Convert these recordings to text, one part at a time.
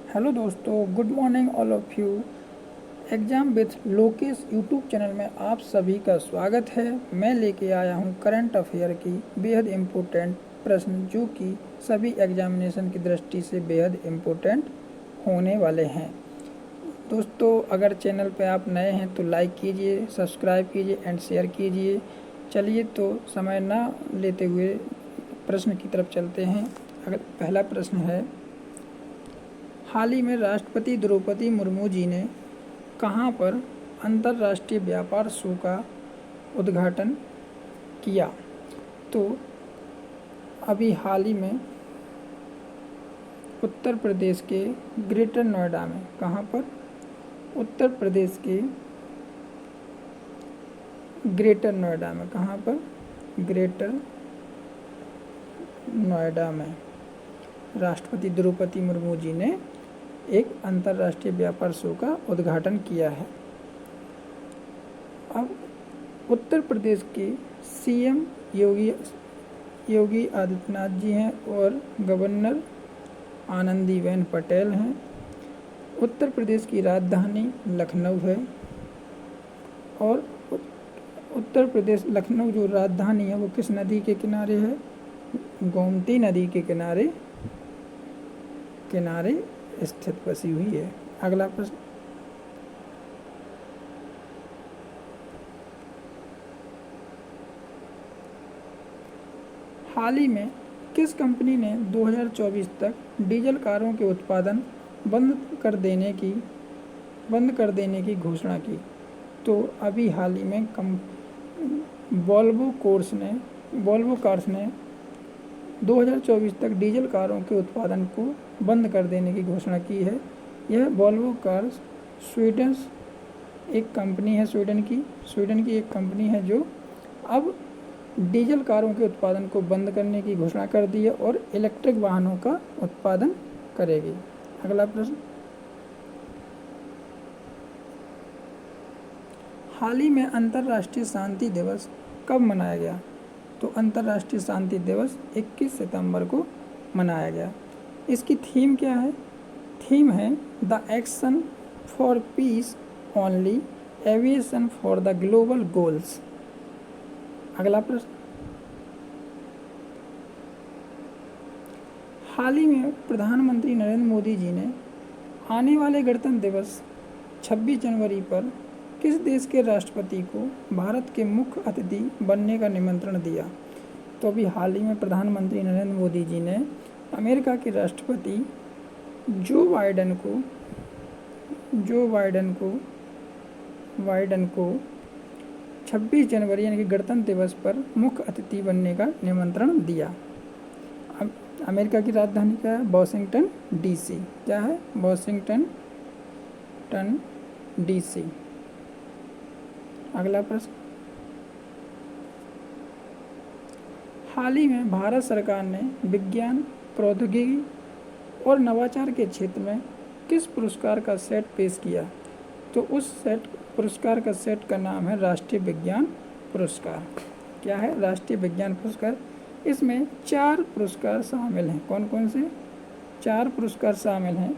Hello दोस्तों, good morning all of you. Exam with Lokesh YouTube channel में आप सभी का स्वागत है। मैं लेके आया हूं करंट अफेयर की बेहद इम्पोर्टेंट प्रश्न जो कि सभी एग्जामिनेशन की दृष्टि से बेहद इम्पोर्टेंट होने वाले हैं। दोस्तों, अगर चैनल पे आप नए हैं तो लाइक कीजिए, सब्सक्राइब कीजिए एंड शेयर कीजिए। चलिए तो समय ना लेते हुए प्रश्न की तरफ चलते हैं। अगर पहला प्रश्न है, हाल ही में राष्ट्रपति द्रौपदी मुर्मू जी ने कहाँ पर अंतर्राष्ट्रीय व्यापार शो का उद्घाटन किया? तो अभी हाल ही में उत्तर प्रदेश के ग्रेटर नोएडा में, कहाँ पर? उत्तर प्रदेश के ग्रेटर नोएडा में। कहाँ पर? ग्रेटर नोएडा में राष्ट्रपति द्रौपदी मुर्मू जी ने एक अंतर्राष्ट्रीय व्यापार शो का उद्घाटन किया है। अब उत्तर प्रदेश के सीएम योगी आदित्यनाथ जी हैं और गवर्नर आनंदीबेन पटेल हैं। उत्तर प्रदेश की राजधानी लखनऊ है और उत्तर प्रदेश लखनऊ जो राजधानी है वो किस नदी के किनारे है? गोमती नदी के किनारे स्थित बसी हुई है। अगला प्रश्न, हाल ही में किस कंपनी ने 2024 तक डीजल कारों के उत्पादन बंद कर देने की घोषणा की? तो अभी हाल ही में वोल्वो कार्स ने 2024 तक डीजल कारों के उत्पादन को बंद कर देने की घोषणा की है। यह वोल्वो कार्स स्वीडन की एक कंपनी है जो अब डीजल कारों के उत्पादन को बंद करने की घोषणा कर दी है और इलेक्ट्रिक वाहनों का उत्पादन करेगी। अगला प्रश्न, हाल ही में अंतर्राष्ट्रीय शांति दिवस कब मनाया गया? तो अंतर्राष्ट्रीय शांति दिवस 21 सितंबर को मनाया गया। इसकी थीम क्या है? थीम है the action for piece only, aviation for the global goals. अगला प्रश्न, हाल ही में प्रधानमंत्री नरेंद्र मोदी जी ने आने वाले गणतंत्र दिवस 26 जनवरी पर किस देश के राष्ट्रपति को भारत के मुख्य अतिथि बनने का निमंत्रण दिया? तो अभी हाल ही में प्रधानमंत्री नरेंद्र मोदी जी ने अमेरिका के राष्ट्रपति जो बाइडेन को 26 जनवरी यानी कि गणतंत्र दिवस पर मुख्य अतिथि बनने का निमंत्रण दिया। अमेरिका की राजधानी क्या है? Washington DC. क्या है? Washington DC. अगला प्रश्न, हाल ही में भारत सरकार ने विज्ञान, प्रौद्योगिकी और नवाचार के क्षेत्र में किस पुरस्कार का सेट पेश किया? तो उस पुरस्कार का सेट का नाम है राष्ट्रीय विज्ञान पुरस्कार। क्या है? राष्ट्रीय विज्ञान पुरस्कार। इसमें 4 पुरस्कार शामिल हैं। कौन कौन से? 4 पुरस्कार शामिल हैं।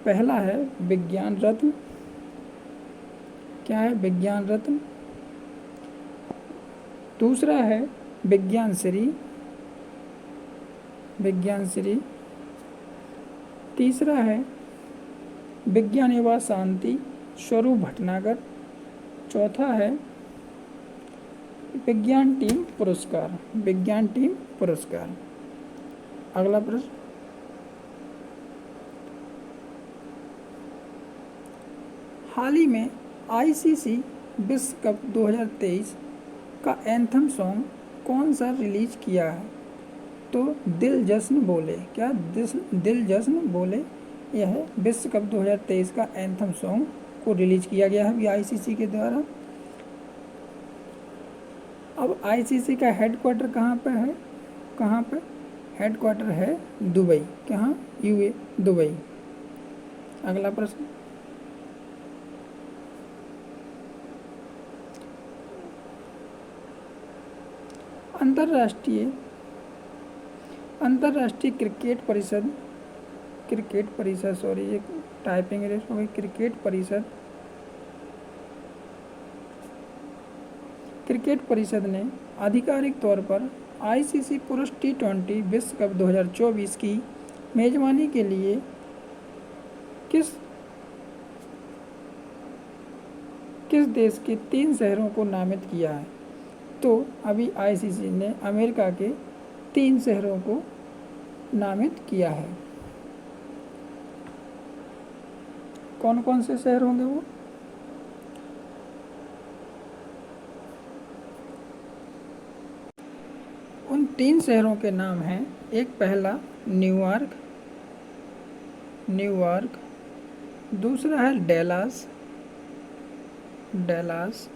पहला है विज्ञान रत्न। क्या है? विज्ञान रत्न। दूसरा है विज्ञान श्री। तीसरा है विज्ञान एवं शांति स्वरूप भटनागर। चौथा है विज्ञान टीम पुरस्कार। अगला प्रश्न, हाल ही में आईसीसी विश्व कप 2023 का एंथम सॉन्ग कौन सा रिलीज किया है? तो दिल जश्न बोले। क्या? दिल जश्न बोले। यह विश्व कप 2023 का एंथम सॉन्ग को रिलीज किया गया है आईसीसी के द्वारा। अब आईसीसी का हेडक्वार्टर कहाँ पे? हेडक्वार्टर है दुबई। कहाँ? दुबई। अगला प्रश्न, अंतर्राष्ट्रीय क्रिकेट परिषद क्रिकेट परिषद, सॉरी ये टाइपिंग एरर हो गई, क्रिकेट परिषद ने आधिकारिक तौर पर आईसीसी पुरुष टी20 विश्व कप 2024 की मेजबानी के लिए किस देश के 3 शहरों को नामित किया है? तो अभी आईसीसी ने अमेरिका के 3 शहरों को नामित किया है। कौन कौन से शहर होंगे वो? उन 3 शहरों के नाम हैं, एक पहला न्यूयॉर्क, दूसरा है डेलास,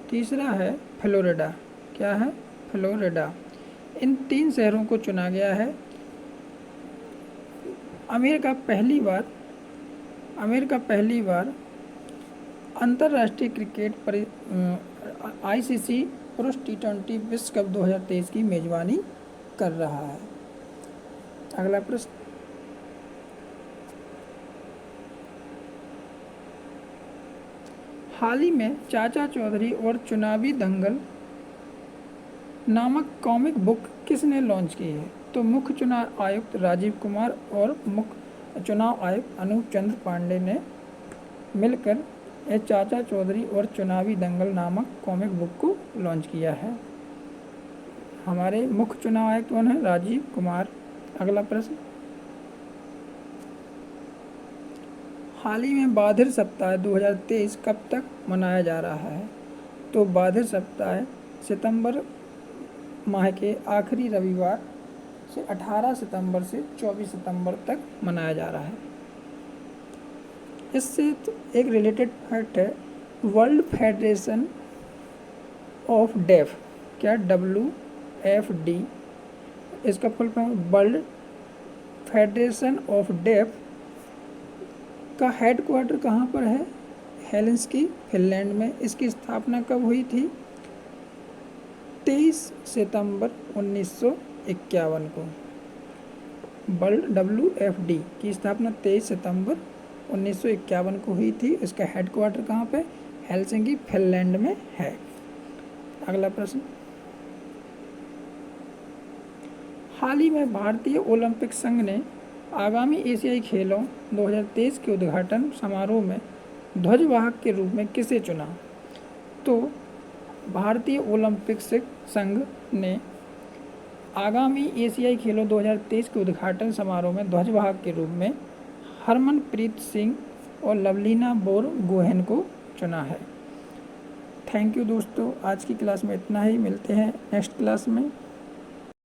तीसरा है फ्लोरिडा। क्या है? फ्लोरिडा। इन 3 शहरों को चुना गया है। अमेरिका पहली बार अंतर्राष्ट्रीय क्रिकेट आईसीसी पुरुष टी20 विश्व कप 2023 की मेजबानी कर रहा है। अगला प्रश्न, हाल ही में चाचा चौधरी और चुनावी दंगल नामक कॉमिक बुक किसने लॉन्च की है? तो मुख्य चुनाव आयुक्त राजीव कुमार और मुख्य चुनाव आयुक्त अनूप चंद्र पांडे ने मिलकर ये चाचा चौधरी और चुनावी दंगल नामक कॉमिक बुक को लॉन्च किया है। हमारे मुख्य चुनाव आयुक्त कौन है? राजीव कुमार। अगला प्रश्न, हाल ही में बाधिर सप्ताह 2023 कब तक मनाया जा रहा है? तो बाधिर सप्ताह सितंबर माह के आखिरी रविवार से 18 सितंबर से 24 सितंबर तक मनाया जा रहा है। इससे तो एक रिलेटेड फैक्ट है, वर्ल्ड फेडरेशन ऑफ डेफ, क्या WFD, इसका full form world federation of deaf का हेडक्वार्टर कहाँ पर है? हेलसिंकी, फिनलैंड में। इसकी स्थापना कब हुई थी? 23 सितंबर 1951 को। वर्ल्ड WFD की स्थापना 23 सितंबर 1951 को हुई थी। इसका हेडक्वार्टर कहाँ पे? हेलसिंकी, फिनलैंड में है। अगला प्रश्न, हाल ही में भारतीय ओलंपिक संघ ने आगामी एशियाई खेलों 2023 के उद्घाटन समारोह में ध्वजवाहक के रूप में किसे चुना? तो भारतीय ओलंपिक संघ ने आगामी एशियाई खेलों 2023 के उद्घाटन समारोह में ध्वजवाहक के रूप में हरमनप्रीत सिंह और लवलीना बोरगोहेन को चुना है। थैंक यू दोस्तों, आज की क्लास में इतना ही। मिलते हैं नेक्स्ट क्लास में।